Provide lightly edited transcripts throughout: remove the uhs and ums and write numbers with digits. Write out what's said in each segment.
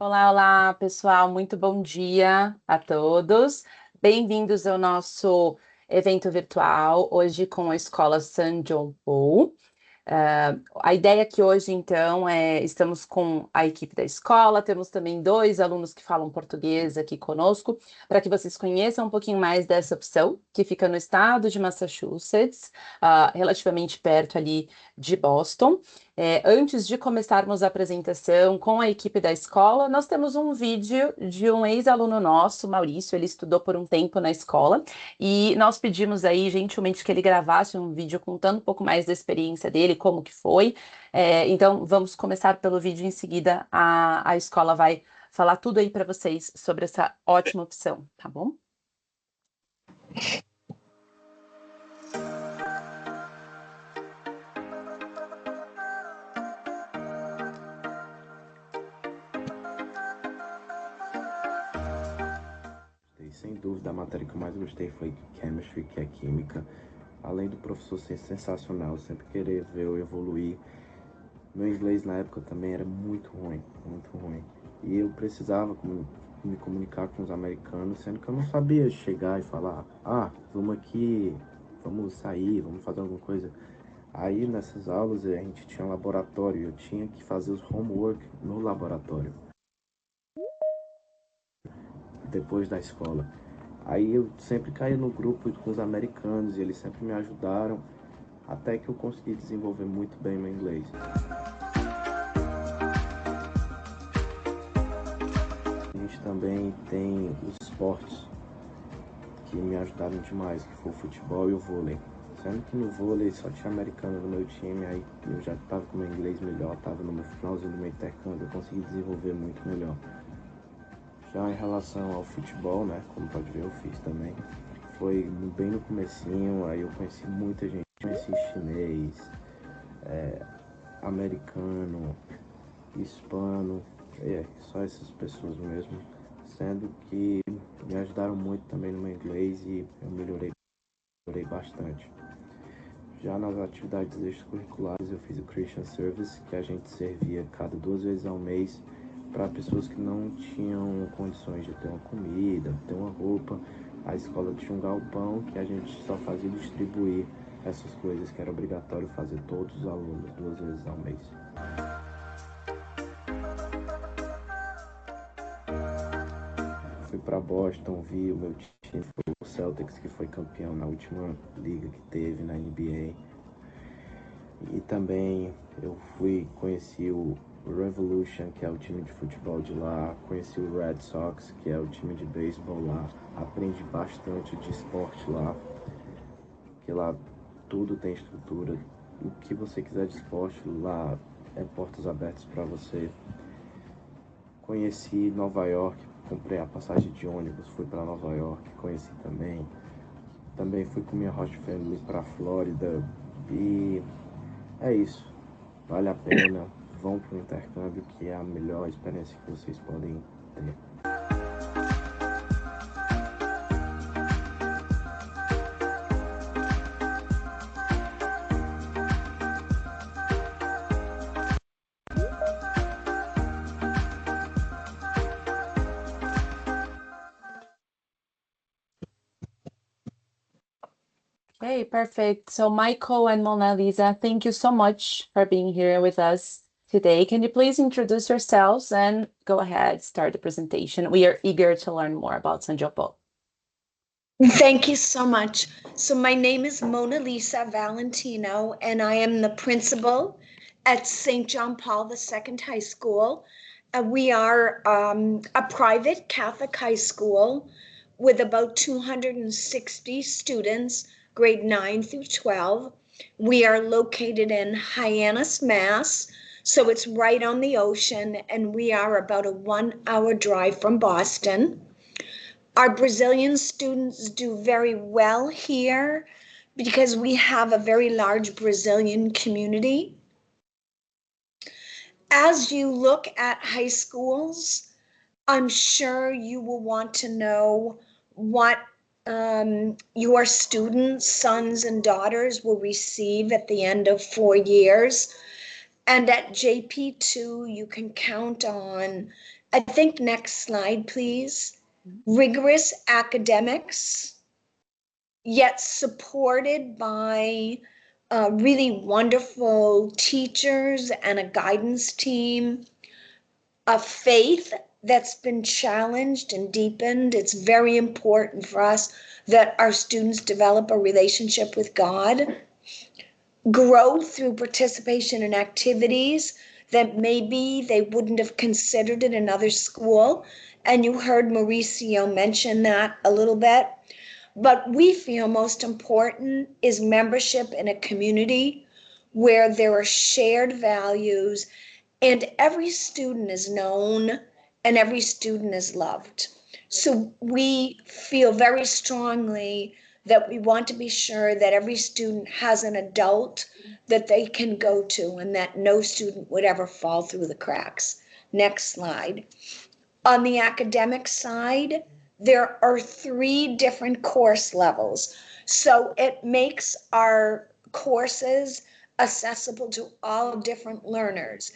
Olá, olá, pessoal. Muito bom dia a todos. Bem-vindos ao nosso evento virtual, hoje com a Escola San John Paul. A ideia aqui hoje, então, estamos com a equipe da escola, temos também dois alunos que falam português aqui conosco, para que vocês conheçam um pouquinho mais dessa opção, que fica no estado de Massachusetts, relativamente perto ali de Boston. Antes de começarmos a apresentação com a equipe da escola, nós temos um vídeo de um ex-aluno nosso, Maurício, ele estudou por um tempo na escola, e nós pedimos aí gentilmente que ele gravasse um vídeo contando um pouco mais da experiência dele, como que foi. Então, vamos começar pelo vídeo, em seguida a escola vai falar tudo aí para vocês sobre essa ótima opção, tá bom? Sem dúvida, a matéria que eu mais gostei foi Chemistry, que é Química. Além do professor ser sensacional, sempre querer ver eu evoluir. Meu inglês na época também era muito ruim, muito ruim. E eu precisava me comunicar com os americanos, sendo que eu não sabia chegar e falar, vamos aqui, vamos sair, vamos fazer alguma coisa. Aí nessas aulas a gente tinha um laboratório, eu tinha que fazer os homework no laboratório, depois da escola. Aí eu sempre caía no grupo com os americanos e eles sempre me ajudaram, até que eu consegui desenvolver muito bem meu inglês. A gente também tem os esportes que me ajudaram demais, que foi o futebol e o vôlei. Sendo que no vôlei só tinha americano no meu time, aí eu já estava com o meu inglês melhor, estava no meu finalzinho do meu intercâmbio, eu consegui desenvolver muito melhor. Já em relação ao futebol, né, como pode ver eu fiz também, foi bem no comecinho, aí eu conheci muita gente, conheci chinês, americano, hispano, só essas pessoas mesmo, sendo que me ajudaram muito também no meu inglês e eu melhorei bastante. Já nas atividades extracurriculares eu fiz o Christian Service, que a gente servia cada 2 vezes ao mês para pessoas que não tinham condições de ter uma comida, ter uma roupa. A escola tinha um galpão que a gente só fazia distribuir essas coisas que era obrigatório fazer todos os alunos 2 vezes ao mês. Fui para Boston, vi o meu time, foi o Celtics, que foi campeão na última liga que teve na NBA. E também eu conheci o Revolution, que é o time de futebol de lá, conheci o Red Sox, que é o time de beisebol lá, aprendi bastante de esporte lá, que lá tudo tem estrutura, o que você quiser de esporte lá é portas abertas para você. Conheci Nova York, comprei a passagem de ônibus, fui para Nova York, conheci também. Também fui com minha host family para Flórida e é isso. Vale a pena, vão para o intercâmbio, que é a melhor experiência que vocês podem ter. Okay, perfect. So Michael and Mona Lisa, thank you so much for being here with us today. Can you please introduce yourselves and go ahead, start the presentation. We are eager to learn more about San Jopo. Thank you so much. So my name is Mona Lisa Valentino, and I am the principal at St. John Paul II High School. We are a private Catholic high school with about 260 students, grade 9 through 12. We are located in Hyannis, Mass. So it's right on the ocean, and we are about a 1-hour drive from Boston. Our Brazilian students do very well here because we have a very large Brazilian community. As you look at high schools, I'm sure you will want to know what your students, sons and daughters, will receive at the end of 4 years. And at JP2, you can count on I think next slide, please. Rigorous academics, yet supported by really wonderful teachers and a guidance team, a faith that's been challenged and deepened. It's very important for us that our students develop a relationship with God, growth through participation in activities that maybe they wouldn't have considered in another school. And you heard Mauricio mention that a little bit. But we feel most important is membership in a community where there are shared values and every student is known and every student is loved. So we feel very strongly that we want to be sure that every student has an adult that they can go to and that no student would ever fall through the cracks. Next slide. On the academic side, there are 3 different course levels. So it makes our courses accessible to all different learners.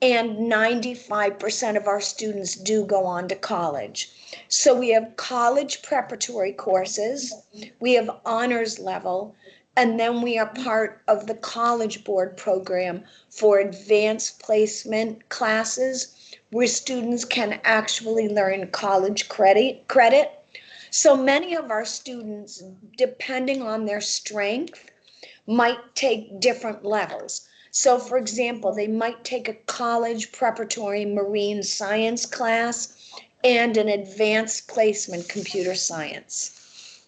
And 95% of our students do go on to college. So we have college preparatory courses, we have honors level, and then we are part of the College Board program for advanced placement classes where students can actually learn college credit. So many of our students, depending on their strength, might take different levels. So for example, they might take a college preparatory marine science class and an advanced placement computer science.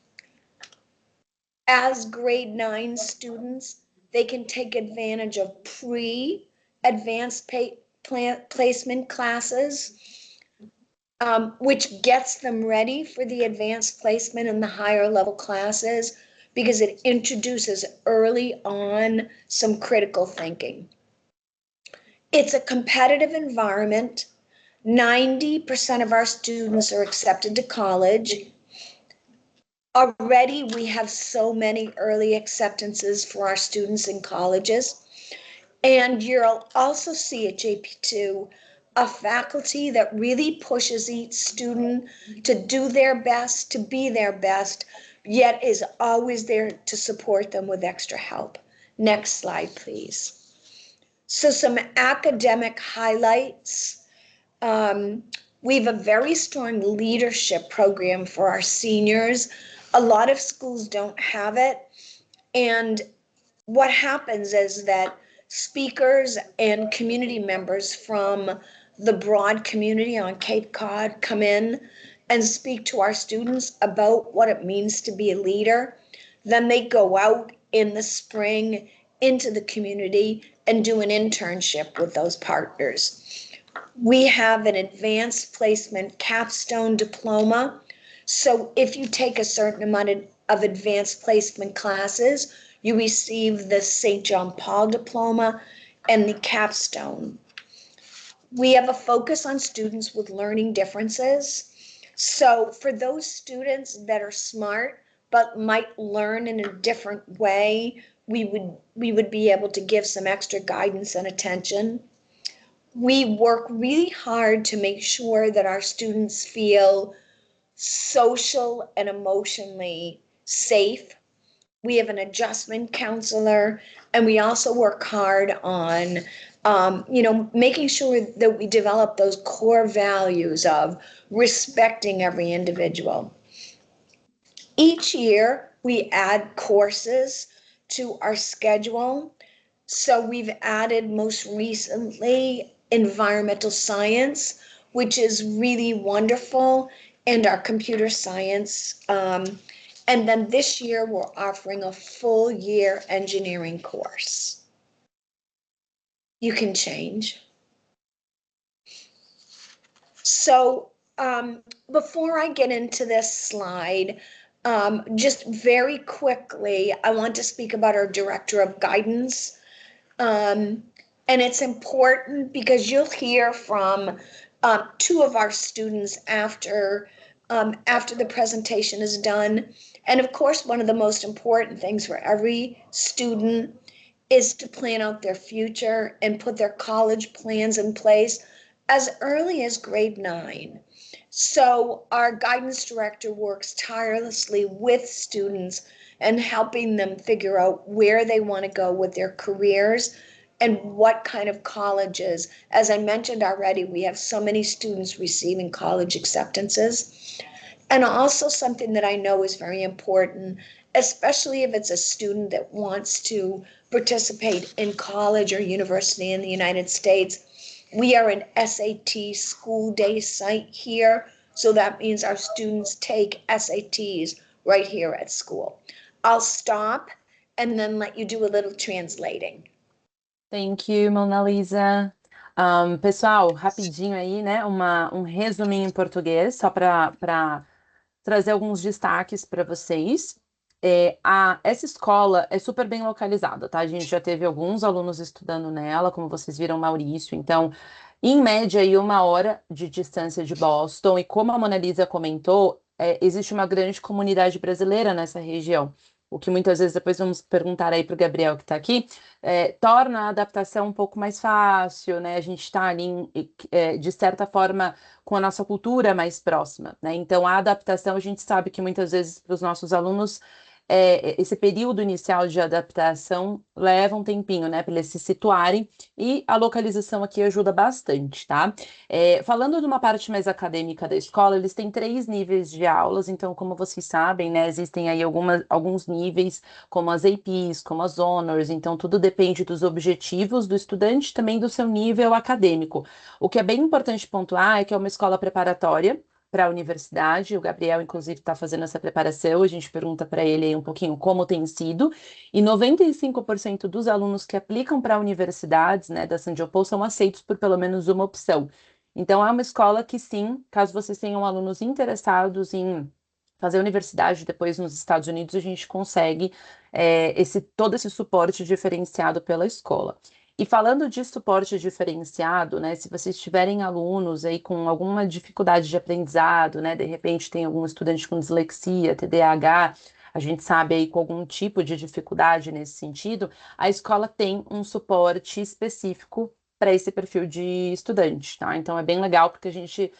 As grade 9 students, they can take advantage of pre-advanced placement classes, which gets them ready for the advanced placement in the higher level classes because it introduces early on some critical thinking. It's a competitive environment. 90% of our students are accepted to college. Already we have so many early acceptances for our students in colleges. And you'll also see at JP2 a faculty that really pushes each student to do their best, to be their best, yet is always there to support them with extra help. Next slide, please. So some academic highlights. We have a very strong leadership program for our seniors. A lot of schools don't have it. And what happens is that speakers and community members from the broad community on Cape Cod come in and speak to our students about what it means to be a leader. Then they go out in the spring into the community and do an internship with those partners. We have an advanced placement capstone diploma. So if you take a certain amount of advanced placement classes, you receive the St. John Paul diploma and the capstone. We have a focus on students with learning differences. So for those students that are smart but might learn in a different way, we would be able to give some extra guidance and attention. We work really hard to make sure that our students feel social and emotionally safe. We have an adjustment counselor, and we also work hard on, making sure that we develop those core values of respecting every individual. Each year, we add courses to our schedule. So we've added most recently environmental science, which is really wonderful, and our computer science. And then this year we're offering a full year engineering course. You can change. So before I get into this slide, just very quickly, I want to speak about our director of guidance. And it's important because you'll hear from 2 of our students after the presentation is done. And of course, one of the most important things for every student is to plan out their future and put their college plans in place. as early as grade 9. So our guidance director works tirelessly with students and helping them figure out where they want to go with their careers and what kind of colleges. As I mentioned already, we have so many students receiving college acceptances. And also something that I know is very important, especially if it's a student that wants to participate in college or university in the United States. We are an SAT school day site here, so that means our students take SATs right here at school. I'll stop and then let you do a little translating. Thank you, Mona Lisa. Pessoal, rapidinho aí, né? Um resuminho em português, só para trazer alguns destaques para vocês. Essa escola é super bem localizada, tá? A gente já teve alguns alunos estudando nela, como vocês viram, Maurício. Então, em média, aí 1 hora de distância de Boston. E como a Mona Lisa comentou, existe uma grande comunidade brasileira nessa região. O que muitas vezes depois vamos perguntar aí para o Gabriel que está aqui, torna a adaptação um pouco mais fácil, né? A gente está ali, de certa forma, com a nossa cultura mais próxima, né? Então, a adaptação, a gente sabe que muitas vezes para os nossos alunos, esse período inicial de adaptação leva um tempinho, né, para eles se situarem, e a localização aqui ajuda bastante, tá? Falando de uma parte mais acadêmica da escola, eles têm 3 níveis de aulas, então, como vocês sabem, né, existem aí alguns níveis, como as APs, como as Honors, então tudo depende dos objetivos do estudante, também do seu nível acadêmico. O que é bem importante pontuar é que é uma escola preparatória para a universidade. O Gabriel, inclusive, está fazendo essa preparação. A gente pergunta para ele aí um pouquinho como tem sido. E 95% dos alunos que aplicam para universidades, né, da San John Paul, são aceitos por pelo menos uma opção. Então, é uma escola que, sim, caso vocês tenham alunos interessados em fazer universidade depois nos Estados Unidos, a gente consegue todo esse suporte diferenciado pela escola. E falando de suporte diferenciado, né, se vocês tiverem alunos aí com alguma dificuldade de aprendizado, né, de repente tem algum estudante com dislexia, TDAH, a gente sabe aí com algum tipo de dificuldade nesse sentido, a escola tem um suporte específico para esse perfil de estudante, tá? Então é bem legal porque a gente,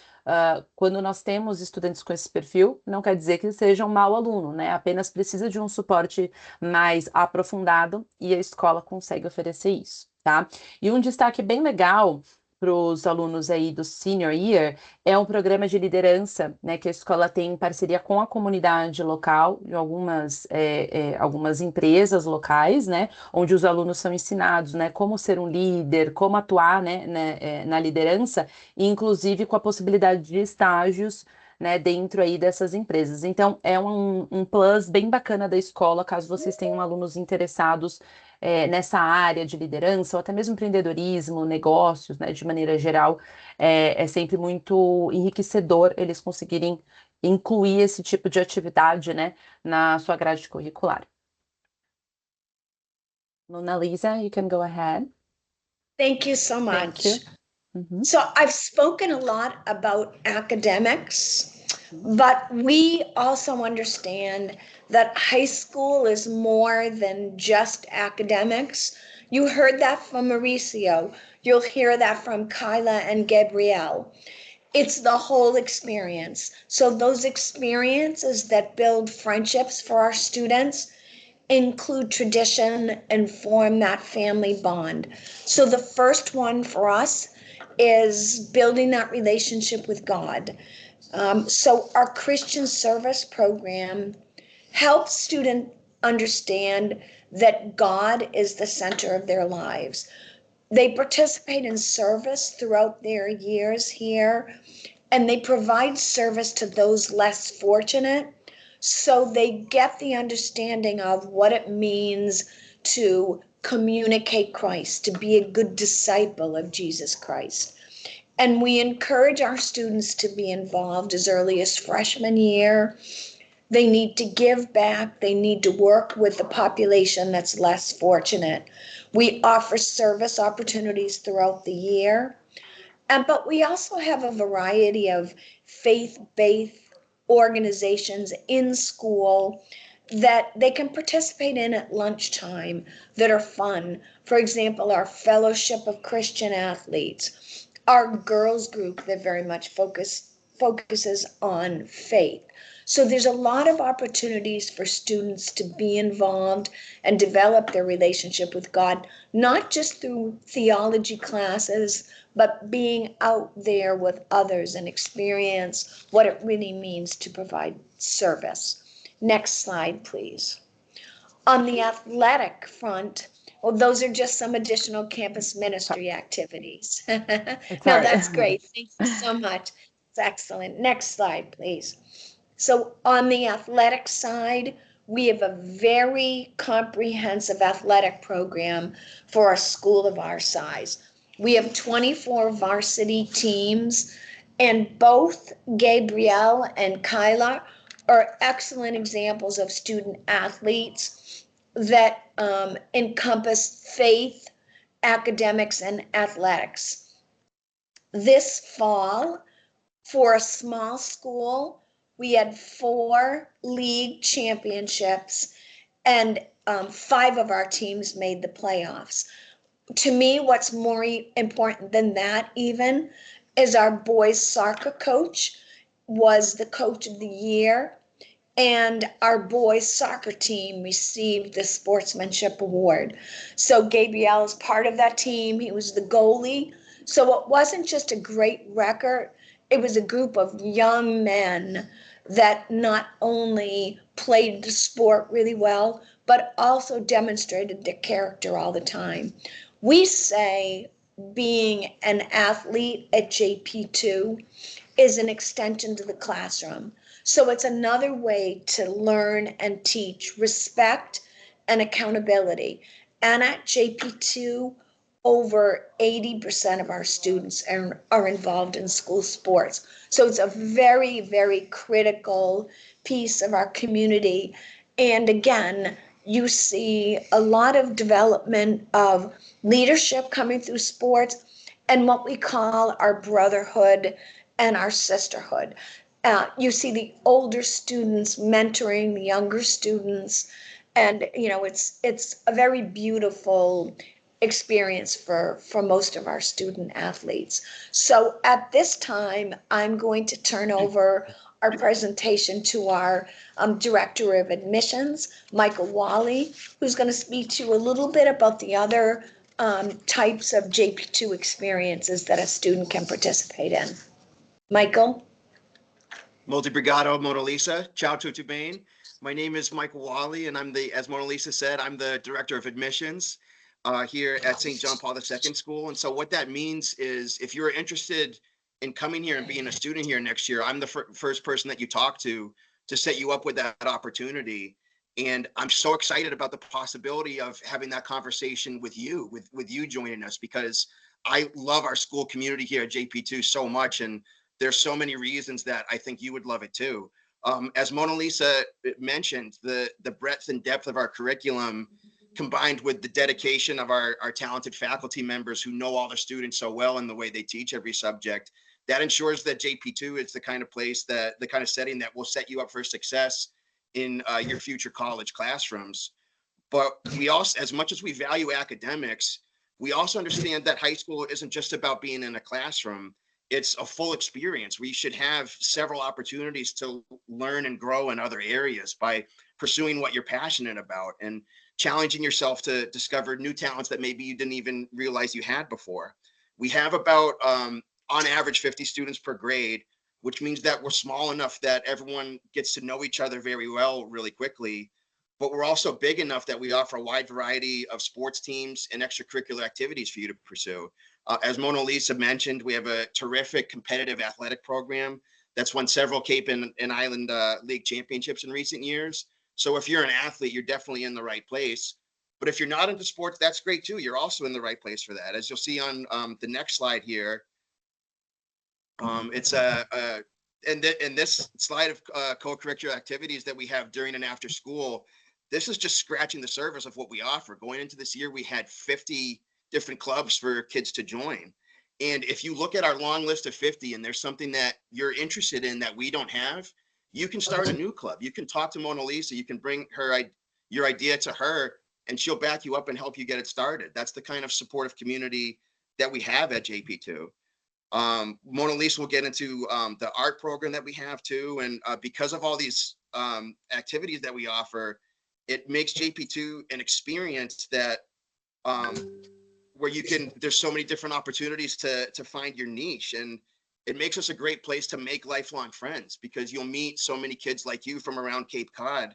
quando nós temos estudantes com esse perfil, não quer dizer que seja um mau aluno, né? Apenas precisa de um suporte mais aprofundado e a escola consegue oferecer isso, tá? E um destaque bem legal para os alunos aí do Senior Year é um programa de liderança, né, que a escola tem em parceria com a comunidade local, de algumas empresas locais, né, onde os alunos são ensinados, né, como ser um líder, como atuar, né, na liderança, e inclusive com a possibilidade de estágios, né, dentro aí dessas empresas. Então, é um plus bem bacana da escola, caso vocês tenham alunos interessados nessa área de liderança, ou até mesmo empreendedorismo, negócios, né, de maneira geral, é sempre muito enriquecedor eles conseguirem incluir esse tipo de atividade, né, na sua grade curricular. Mona Lisa, you can go ahead. Thank you so much. Thank you. Mm-hmm. So I've spoken a lot about academics, but we also understand that high school is more than just academics. You heard that from Mauricio. You'll hear that from Kyla and Gabrielle. It's the whole experience. So those experiences that build friendships for our students include tradition and form that family bond. So the first one for us is building that relationship with God. So our Christian service program helps students understand that God is the center of their lives. They participate in service throughout their years here, and they provide service to those less fortunate. So they get the understanding of what it means to communicate Christ, to be a good disciple of Jesus Christ. And we encourage our students to be involved as early as freshman year. They need to give back. They need to work with the population that's less fortunate. We offer service opportunities throughout the year. But we also have a variety of faith-based organizations in school that they can participate in at lunchtime that are fun. For example, our Fellowship of Christian Athletes, our girls group that very much focuses on faith. So there's a lot of opportunities for students to be involved and develop their relationship with God, not just through theology classes, but being out there with others and experience what it really means to provide service. Next slide, please. On the athletic front, well, those are just some additional campus ministry activities. No, Sorry. that's great. Thank you so much. It's excellent. Next slide, please. So on the athletic side, we have a very comprehensive athletic program for a school of our size. We have 24 varsity teams, and both Gabrielle and Kyla are excellent examples of student athletes that encompass faith, academics, and athletics. This fall, for a small school, we had 4 league championships, and 5 of our teams made the playoffs. To me, what's more important than that even is our boys soccer coach was the coach of the year, and our boys soccer team received the sportsmanship award. So Gabriel is part of that team. He was the goalie. So it wasn't just a great record, it was a group of young men that not only played the sport really well, but also demonstrated their character all the time. We say being an athlete at JP2 is an extension to the classroom. So it's another way to learn and teach respect and accountability. And at JP2, over 80% of our students are involved in school sports. So it's a very, very critical piece of our community. And again, you see a lot of development of leadership coming through sports and what we call our brotherhood and our sisterhood. You see the older students mentoring the younger students, and it's a very beautiful experience for most of our student athletes. So at this time, I'm going to turn over our presentation to our Director of Admissions, Michael Wally, who's going to speak to you a little bit about the other types of JP2 experiences that a student can participate in. Michael? Molti Brigado, Mona Lisa. Ciao tutti bene. My name is Michael Wally, and as Mona Lisa said, I'm the Director of Admissions here at St. John Paul II School. And so what that means is if you're interested in coming here and being a student here next year, I'm the first person that you talk to set you up with that opportunity. And I'm so excited about the possibility of having that conversation with you, with you joining us, because I love our school community here at JP2 so much. And there's so many reasons that I think you would love it too. As Mona Lisa mentioned, the breadth and depth of our curriculum combined with the dedication of our talented faculty members who know all the students so well in the way they teach every subject, that ensures that JP2 is the kind of place the kind of setting that will set you up for success in your future college classrooms. But we also, as much as we value academics, we also understand that high school isn't just about being in a classroom. It's a full experience where you should have several opportunities to learn and grow in other areas by pursuing what you're passionate about and challenging yourself to discover new talents that maybe you didn't even realize you had before. We have about, on average, 50 students per grade, which means that we're small enough that everyone gets to know each other very well really quickly. But we're also big enough that we offer a wide variety of sports teams and extracurricular activities for you to pursue. As Mona Lisa mentioned, we have a terrific competitive athletic program that's won several Cape and Island League championships in recent years. So if you're an athlete, you're definitely in the right place. But if you're not into sports, that's great too. You're also in the right place for that. As you'll see on the next slide here, it's in this slide of co-curricular activities that we have during and after school. This is just scratching the surface of what we offer. Going into this year, we had 50 different clubs for kids to join. And if you look at our long list of 50 and there's something that you're interested in that we don't have, you can start a new club. You can talk to Mona Lisa. You can bring your idea to her and she'll back you up and help you get it started. That's the kind of supportive community that we have at JP2. Mona Lisa will get into the art program that we have too. And because of all these activities that we offer, it makes JP2 an experience that where there's so many different opportunities to find your niche. And it makes us a great place to make lifelong friends, because you'll meet so many kids like you from around Cape Cod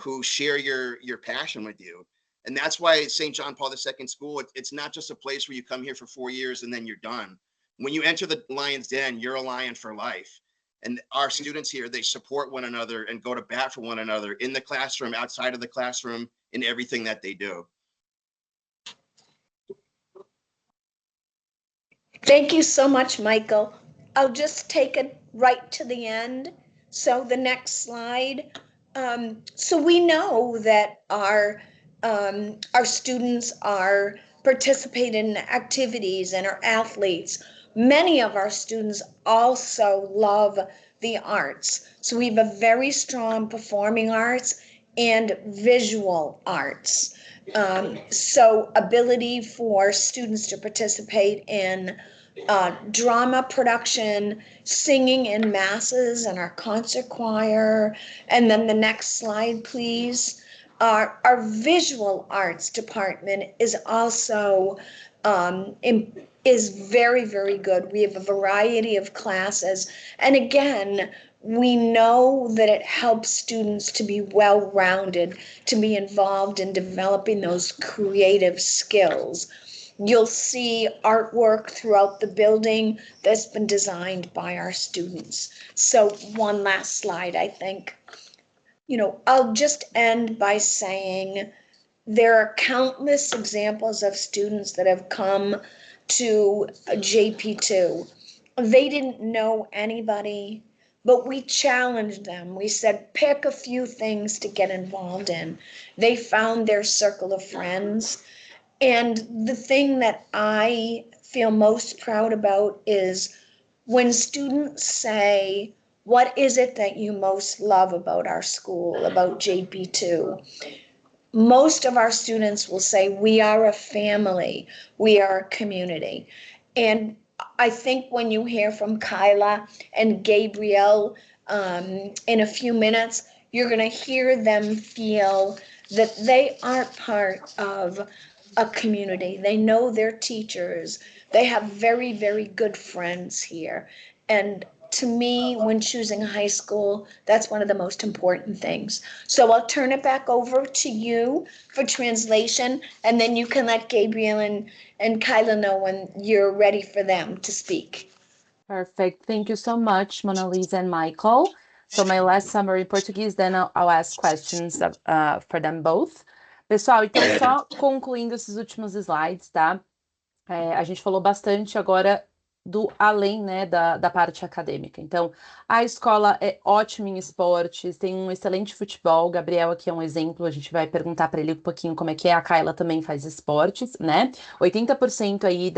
who share your passion with you. And that's why St. John Paul II School, it's not just a place where you come here for 4 years and then you're done. When you enter the Lion's Den, you're a Lion for life. And our students here, they support one another and go to bat for one another in the classroom, outside of the classroom, in everything that they do. Thank you so much, Michael. I'll just take it right to the end. So the next slide. So we know that our students are participating in activities and are athletes. Many of our students also love the arts. So we have a very strong performing arts and visual arts. So ability for students to participate in drama production, singing in masses and our concert choir. And then the next slide, please. Our visual arts department is also is very, very good. We have a variety of classes. And again, we know that it helps students to be well-rounded, to be involved in developing those creative skills. You'll see artwork throughout the building that's been designed by our students. So one last slide, I think. I'll just end by saying there are countless examples of students that have come to JP2. They didn't know anybody, but we challenged them. We said, pick a few things to get involved in. They found their circle of friends. And the thing that I feel most proud about is when students say, what is it that you most love about our school, about JP2? Most of our students will say, we are a family, we are a community. And I think when you hear from Kyla and Gabriel in a few minutes, you're going to hear them feel that they are part of a community. They know their teachers. They have very, very good friends here. And to me, when choosing high school, that's one of the most important things. So I'll turn it back over to you for translation, and then you can let Gabriel and Kyla know when you're ready for them to speak. Perfect. Thank you so much, Mona Lisa and Michael. So my last summary in Portuguese, then I'll ask questions for them both. Pessoal, então só concluindo esses últimos slides, tá? A gente falou bastante agora do além, né, da parte acadêmica. Então, a escola é ótima em esportes, tem um excelente futebol. O Gabriel aqui é um exemplo, a gente vai perguntar para ele um pouquinho como é que é. A Kyla também faz esportes, né? 80% aí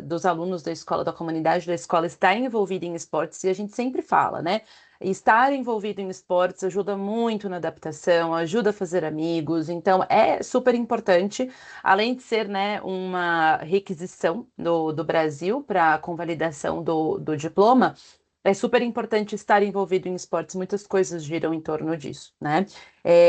dos alunos da escola, da comunidade da escola, está envolvido em esportes, e a gente sempre fala, né? Estar envolvido em esportes ajuda muito na adaptação, ajuda a fazer amigos, então é super importante, além de ser, né, uma requisição do Brasil para a convalidação do diploma, é super importante estar envolvido em esportes, muitas coisas giram em torno disso, né?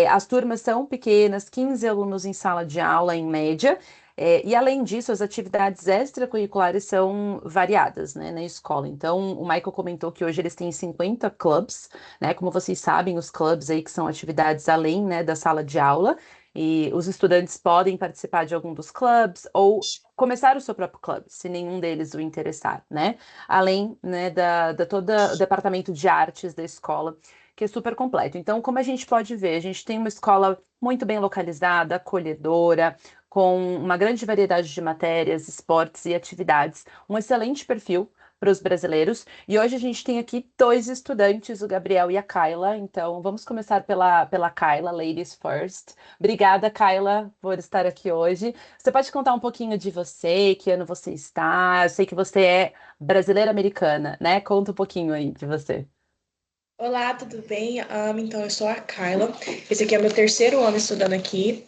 As turmas são pequenas, 15 alunos em sala de aula em média, e além disso, as atividades extracurriculares são variadas, né, na escola. Então, o Michael comentou que hoje eles têm 50 clubes, né? Como vocês sabem, os clubes aí que são atividades além, né, da sala de aula, e os estudantes podem participar de algum dos clubes ou começar o seu próprio clube, se nenhum deles o interessar, né? Além, né, todo o departamento de artes da escola, que é super completo. Então, como a gente pode ver, a gente tem uma escola muito bem localizada, acolhedora, com uma grande variedade de matérias, esportes e atividades, um excelente perfil para os brasileiros. E hoje a gente tem aqui 2 estudantes, o Gabriel e a Kyla. Então, vamos começar pela Kyla, ladies first. Obrigada, Kyla, por estar aqui hoje. Você pode contar um pouquinho de você, que ano você está? Eu sei que você é brasileira-americana, né? Conta um pouquinho aí de você. Olá, tudo bem? Então, eu sou a Kyla. Esse aqui é meu 3º ano estudando aqui.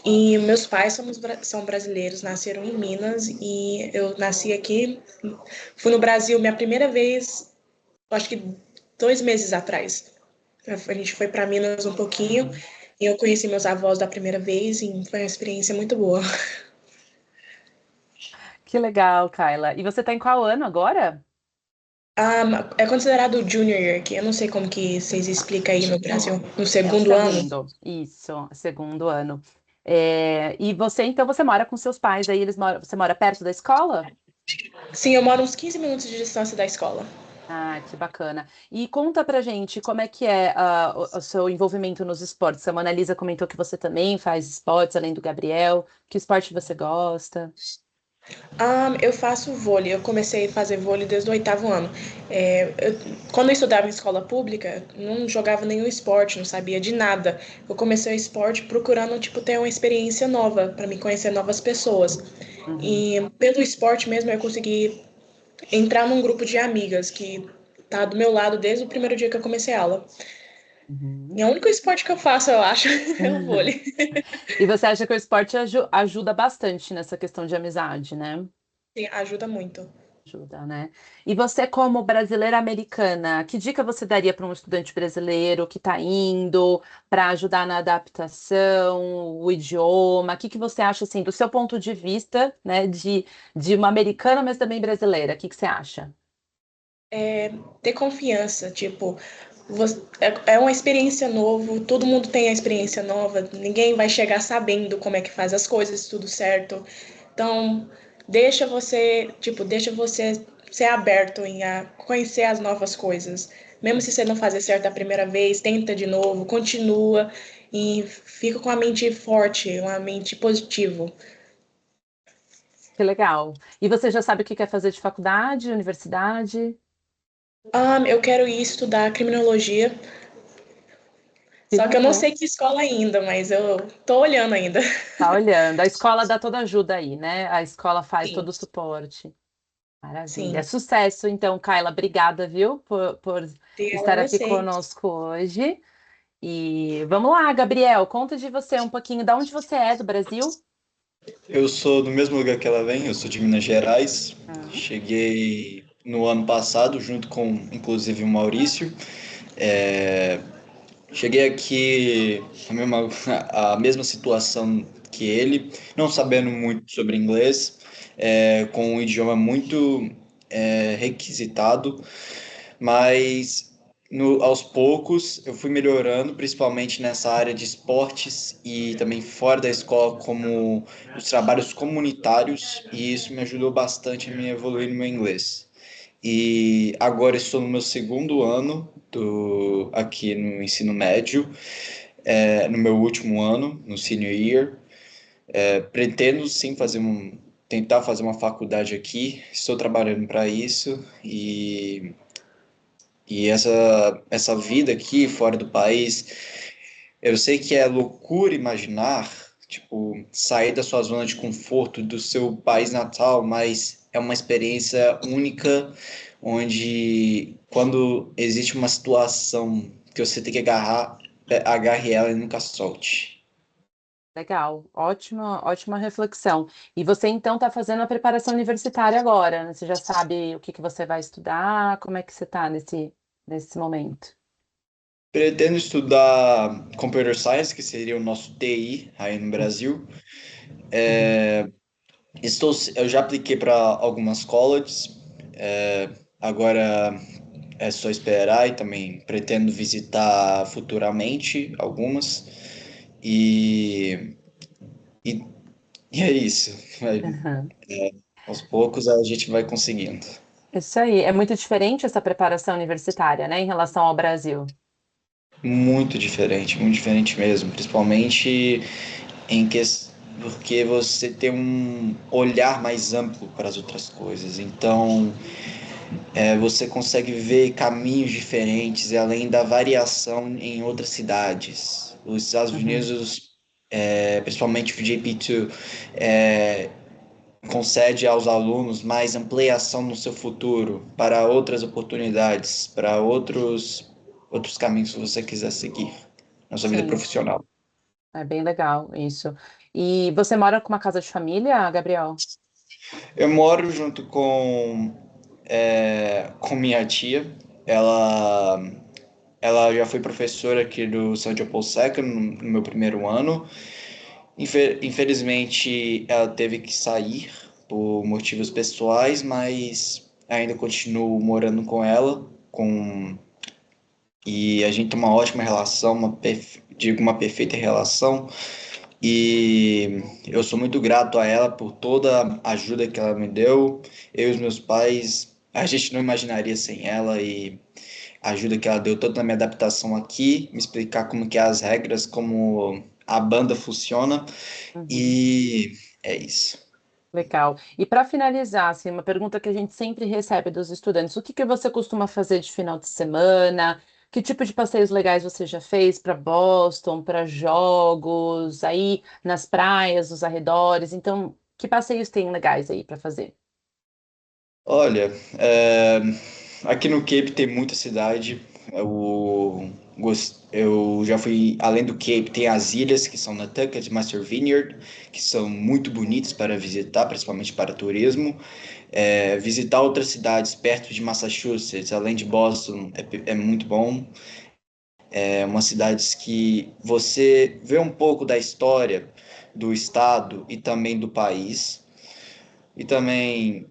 E meus pais são brasileiros, nasceram em Minas e eu nasci aqui. Fui no Brasil minha primeira vez, acho que 2 meses atrás. A gente foi para Minas um pouquinho e eu conheci meus avós da primeira vez e foi uma experiência muito boa. Que legal, Kyla. E você está em qual ano agora? É considerado junior year aqui. Eu não sei como que vocês explicam aí no Brasil. No É o segundo ano. segundo, isso, segundo ano. E você, então, você mora com seus pais aí, você mora perto da escola? Sim, eu moro uns 15 minutos de distância da escola. Ah, que bacana. E conta pra gente como é que é o seu envolvimento nos esportes. A Mona Lisa comentou que você também faz esportes, além do Gabriel. Que esporte você gosta? Eu faço vôlei. Eu comecei a fazer vôlei desde o 8º ano. Quando eu estudava em escola pública, não jogava nenhum esporte, não sabia de nada. Eu comecei o esporte procurando, tipo, ter uma experiência nova, para me conhecer novas pessoas. Uhum, E pelo esporte mesmo, eu consegui entrar num grupo de amigas que tá do meu lado desde o primeiro dia que eu comecei a aula. E uhum. é o único esporte que eu faço, eu acho, é o vôlei. E você acha que o esporte ajuda bastante nessa questão de amizade, né? Sim, ajuda muito. Ajuda, né? E você, como brasileira americana, que dica você daria para um estudante brasileiro que está indo para ajudar na adaptação, o idioma? O que que você acha, assim, do seu ponto de vista, né, de uma americana, mas também brasileira? O que que você acha? Ter confiança, tipo, é uma experiência nova, todo mundo tem a experiência nova, ninguém vai chegar sabendo como é que faz as coisas, tudo certo. Então, deixa você ser aberto a conhecer as novas coisas. Mesmo se você não fazer certo a primeira vez, tenta de novo, continua e fica com a mente forte, uma mente positiva. Que legal. E você já sabe o que quer fazer de faculdade, universidade? Eu quero ir estudar criminologia, Que só que eu não bacana. sei que escola ainda, mas eu tô olhando ainda. Tá olhando. A escola dá toda ajuda aí, né? A escola faz todo Sim, o suporte. Maravilha. sim. Sucesso, então, Kaila. Obrigada, viu, por Ela estar a aqui vocês. conosco hoje. E vamos lá, Gabriel, conta de você um pouquinho. Da onde você é, do Brasil? Eu sou do mesmo lugar que ela vem, eu sou de Minas Gerais. Ah, Cheguei no ano passado, junto com, inclusive, o Maurício. É, cheguei aqui a mesma situação que ele, não sabendo muito sobre inglês, com um idioma muito requisitado, mas aos poucos eu fui melhorando, principalmente nessa área de esportes e também fora da escola, como os trabalhos comunitários, e isso me ajudou bastante a me evoluir no meu inglês. E agora estou no meu segundo ano aqui no ensino médio, no meu último ano, no senior year. Pretendo sim tentar fazer uma faculdade aqui, estou trabalhando para isso e essa vida aqui fora do país, eu sei que é loucura imaginar, tipo, sair da sua zona de conforto, do seu país natal, mas é uma experiência única, onde quando existe uma situação que você tem que agarre ela e nunca solte. legal, ótima, ótima reflexão. E você então está fazendo a preparação universitária agora, né? Você já sabe o que que você vai estudar? Como é que você está nesse momento? Pretendo estudar Computer Science, que seria o nosso TI aí no Brasil. Eu já apliquei para algumas colleges, agora é só esperar e também pretendo visitar futuramente algumas. E, e, e é isso. Aham. Aos poucos a gente vai conseguindo. Isso aí, é muito diferente essa preparação universitária, né, em relação ao Brasil. Muito diferente mesmo, principalmente porque você tem um olhar mais amplo para as outras coisas. Então, você consegue ver caminhos diferentes e além da variação em outras cidades. Os Estados Uhum. Unidos, principalmente o JP2, é, concede aos alunos mais ampliação no seu futuro para outras oportunidades, para outros caminhos que você quiser seguir na sua vida Sim. profissional. É bem legal isso. E você mora com uma casa de família, Gabriel? Eu moro junto com minha tia. Ela, ela já foi professora aqui do St. John Paul II no meu primeiro ano. Infelizmente, ela teve que sair por motivos pessoais, mas ainda continuo morando com ela, e a gente tem uma ótima relação, digo, uma perfeita relação, e eu sou muito grato a ela por toda a ajuda que ela me deu. Eu e os meus pais, a gente não imaginaria sem ela, e a ajuda que ela deu toda na minha adaptação aqui, me explicar como que é as regras, como a banda funciona, Uhum. e é isso. Legal. E para finalizar, assim, uma pergunta que a gente sempre recebe dos estudantes: o que que você costuma fazer de final de semana? Que tipo de passeios legais você já fez para Boston, para jogos, aí nas praias, nos arredores? Então, que passeios tem legais aí para fazer? Olha, aqui no Cape tem muita cidade. Eu já fui além do Cape, tem as ilhas que são Nantucket, Master Vineyard, que são muito bonitas para visitar, principalmente para turismo. Visitar outras cidades perto de Massachusetts, além de Boston, é muito bom. É uma cidade que você vê um pouco da história do estado e também do país. E também,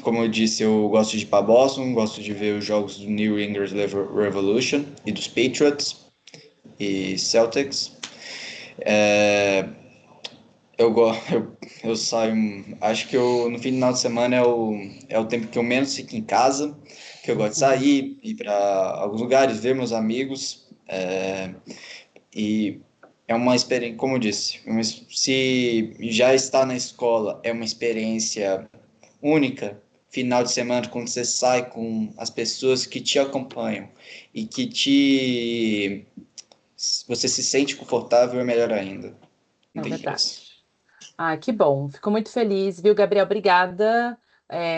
como eu disse, eu gosto de ir para Boston, gosto de ver os jogos do New England Revolution e dos Patriots e Celtics. É, eu saio, acho que no final de semana é o tempo que eu menos fico em casa, que eu gosto de Uhum. sair, ir para alguns lugares, ver meus amigos, e é uma experiência, como eu disse, se já está na escola, é uma experiência única. Final de semana, quando você sai com as pessoas que te acompanham e você se sente confortável, é melhor ainda. Não É tem verdade. preço. Ah, que bom. Fico muito feliz, viu, Gabriel? Obrigada.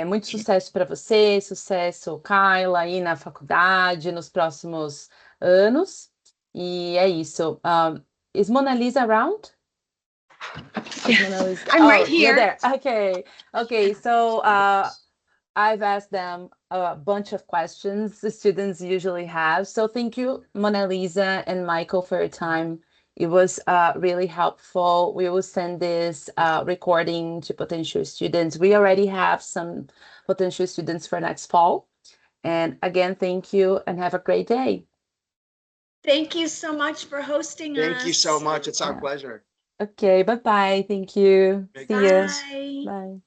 Muito sucesso para você, sucesso, Kyla, aí na faculdade, nos próximos anos. E é isso. Is Mona Lisa around? Is Mona Lisa... I'm right Oh, you're here. there. Okay. Okay. So I've asked them a bunch of questions the students usually have. So thank you, Mona Lisa and Michael, for your time. It was really helpful. We will send this recording to potential students. We already have some potential students for next fall. And again, thank you and have a great day. Thank you so much for hosting Thank you so us. much. It's our Yeah. pleasure. Okay, bye-bye. Thank you. Thank See you. Bye. Bye.